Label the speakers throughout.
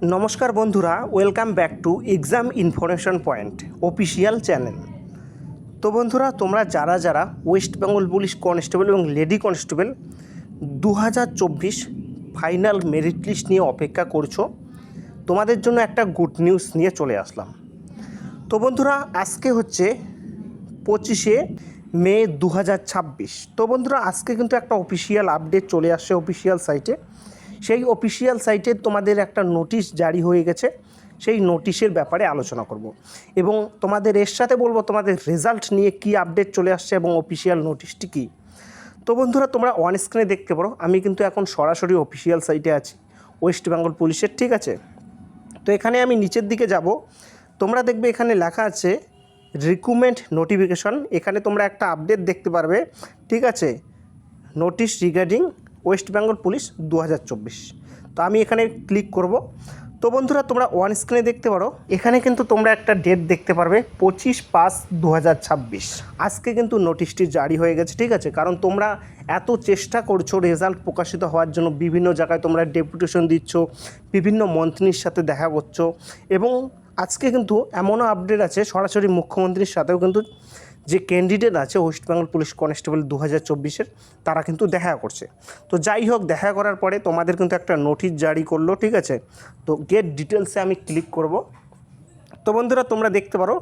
Speaker 1: নমস্কার বন্ধুরা, welcome back to exam information point official channel. তো বন্ধুরা, তোমরা যারা যারা ওয়েস্ট বেঙ্গল পুলিশ কনস্টেবল এবং lady constable 2024 final merit list নিয়ে অপেক্ষা করছো, তোমাদের জন্য একটা গুড নিউজ নিয়ে চলে আসলাম। তো বন্ধুরা, আজকে হচ্ছে 25শে মে 2026। তো বন্ধুরা, আজকে কিন্তু একটা অফিসিয়াল আপডেট চলে আসছে অফিসিয়াল সাইটে। সেই অফিসিয়াল সাইটে তোমাদের একটা নোটিশ জারি হয়ে গেছে, সেই নোটিশের ব্যাপারে আলোচনা করব এবং তোমাদের এর সাথে বলবো তোমাদের রেজাল্ট নিয়ে কি আপডেট চলে আসছে এবং অফিসিয়াল নোটিশটি কী। তো বন্ধুরা, তোমরা অন স্ক্রিনে দেখতে পারো, আমি কিন্তু এখন সরাসরি অফিসিয়াল সাইটে আছি ওয়েস্ট বেঙ্গল পুলিশের, ঠিক আছে। তো এখানে আমি নিচের দিকে যাব, তোমরা দেখবে এখানে লেখা আছে রিক্রুটমেন্ট নোটিফিকেশন। এখানে তোমরা একটা আপডেট দেখতে পারবে, ঠিক আছে, notice regarding West Bengal police 2024। তো আমি এখানে ক্লিক করব। তো বন্ধুরা, তোমরা ওয়ান স্ক্রিনে দেখতে পারো, এখানে কিন্তু তোমরা একটা ডেট দেখতে পারবে 25/5/2026। আজকে কিন্তু নোটিশটি জারি হয়ে গেছে, ঠিক আছে। কারণ তোমরা এত চেষ্টা করছো রেজাল্ট প্রকাশিত হওয়ার জন্য, বিভিন্ন জায়গায় তোমরা ডেপুটেশন দিচ্ছ, বিভিন্ন মন্ত্রীর সাথে দেখা করছো এবং আজকে কিন্তু এমনও আপডেট আছে সরাসরি মুখ্যমন্ত্রীর সাথেও কিন্তু যে ক্যান্ডিডেট আছে ওয়েস্ট বেঙ্গল পুলিশ কনস্টেবল 2024-এর, তারা কিন্তু দেখা করছে। তো যাই হোক, দেখা করার পরে তোমাদের কিন্তু একটা নোটিশ জারি করলো, ঠিক আছে। তো গেট ডিটেলসে আমি ক্লিক করব। তো বন্ধুরা, তোমরা দেখতে পারো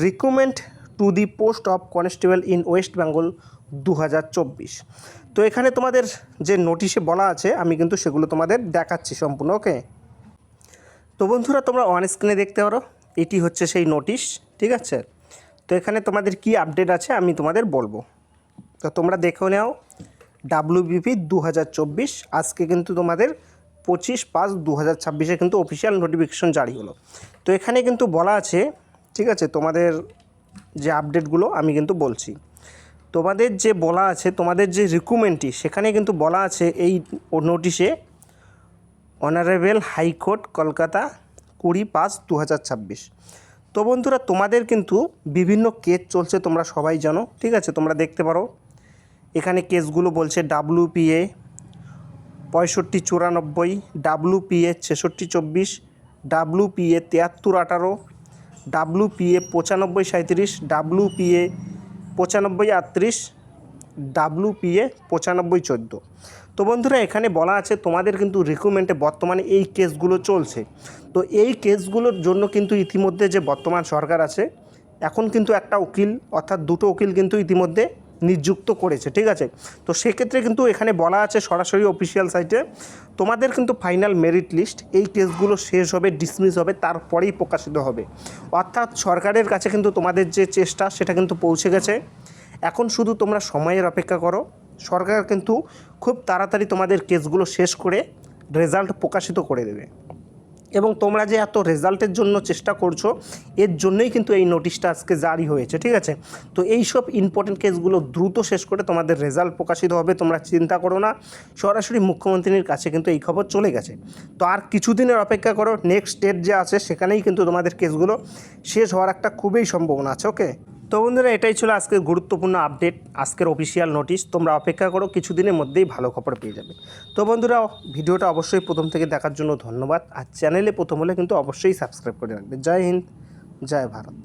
Speaker 1: recruitment to the post of constable in West Bengal 2024। তো এখানে তোমাদের যে নোটিশে বলা আছে আমি কিন্তু সেগুলো তোমাদের দেখাচ্ছি সম্পূর্ণ, ওকে। তো বন্ধুরা, তোমরা অন স্ক্রিনে দেখতে পারো, এটি হচ্ছে সেই নোটিশ, ঠিক আছে। তো এখানে তোমাদের কি আপডেট আছে আমি তোমাদের বলবো। তো তোমরা দেখে নাও, WBP 2024 আজকে কিন্তু তোমাদের 25/5/2026-এ কিন্তু অফিসিয়াল নোটিফিকেশন জারি হলো। তো এখানে কিন্তু বলা আছে, ঠিক আছে, তোমাদের যে আপডেটগুলো আমি কিন্তু বলছি। তোমাদের যে বলা আছে, তোমাদের যে রিক্রুটমেন্টটি, সেখানে কিন্তু বলা আছে এই নোটিশে অনারেবল হাইকোর্ট কলকাতা 20/5/2026। তো বন্ধুরা, তোমাদের কিন্তু বিভিন্ন কেস চলছে, তোমরা সবাই জানো, ঠিক আছে। তোমরা দেখতে পারো এখানে কেসগুলো বলছে WPA 6594, WPA 6624, WPA 7318, WPA 9537, WPA 9538, WPA 9514। তো বন্ধুরা, এখানে বলা আছে তোমাদের কিন্তু রিক্রুটমেন্টে বর্তমানে এই কেসগুলো চলছে। তো এই কেসগুলোর জন্য কিন্তু ইতিমধ্যে যে বর্তমান সরকার আছে, এখন কিন্তু একটা উকিল অর্থাৎ দুটো উকিল কিন্তু ইতিমধ্যে নিযুক্ত করেছে, ঠিক আছে। তো সেক্ষেত্রে কিন্তু এখানে বলা আছে সরাসরি অফিসিয়াল সাইটে, তোমাদের কিন্তু ফাইনাল মেরিট লিস্ট এই কেসগুলো শেষ হবে, ডিসমিস হবে, তারপরেই প্রকাশিত হবে। অর্থাৎ সরকারের কাছে কিন্তু তোমাদের যে চেষ্টা সেটা কিন্তু পৌঁছে গেছে। এখন শুধু তোমরা সময়ের অপেক্ষা করো, সরকার কিন্তু খুব তাড়াতাড়ি তোমাদের কেসগুলো শেষ করে রেজাল্ট প্রকাশিত করে দেবে। এবং তোমরা যে এত রেজাল্টের জন্য চেষ্টা করছো, এর জন্যই কিন্তু এই নোটিশটা আজকে জারি হয়েছে, ঠিক আছে। তো এই সব ইম্পর্টেন্ট কেসগুলো দ্রুত শেষ করে তোমাদের রেজাল্ট প্রকাশিত হবে, তোমরা চিন্তা করো না। সরাসরি মুখ্যমন্ত্রীর কাছে কিন্তু এই খবর চলে গেছে। তো আর কিছুদিনের অপেক্ষা করো, নেক্সট ডেট যে আছে সেখানেই কিন্তু তোমাদের কেসগুলো শেষ হওয়ার একটা খুবই সম্ভাবনা আছে, ওকে। তো বন্ধুরা, এটাই ছিল আজকের গুরুত্বপূর্ণ আপডেট, আজকের অফিসিয়াল নোটিশ। তোমরা অপেক্ষা করো, কিছুদিনের মধ্যেই ভালো খবর পেয়ে যাবে। তো বন্ধুরা, ভিডিওটা অবশ্যই প্রথম থেকে দেখার জন্য ধন্যবাদ। আর চ্যানেলে প্রথম হলে কিন্তু অবশ্যই সাবস্ক্রাইব করে রাখবে। জয় হিন্দ, জয় ভারত।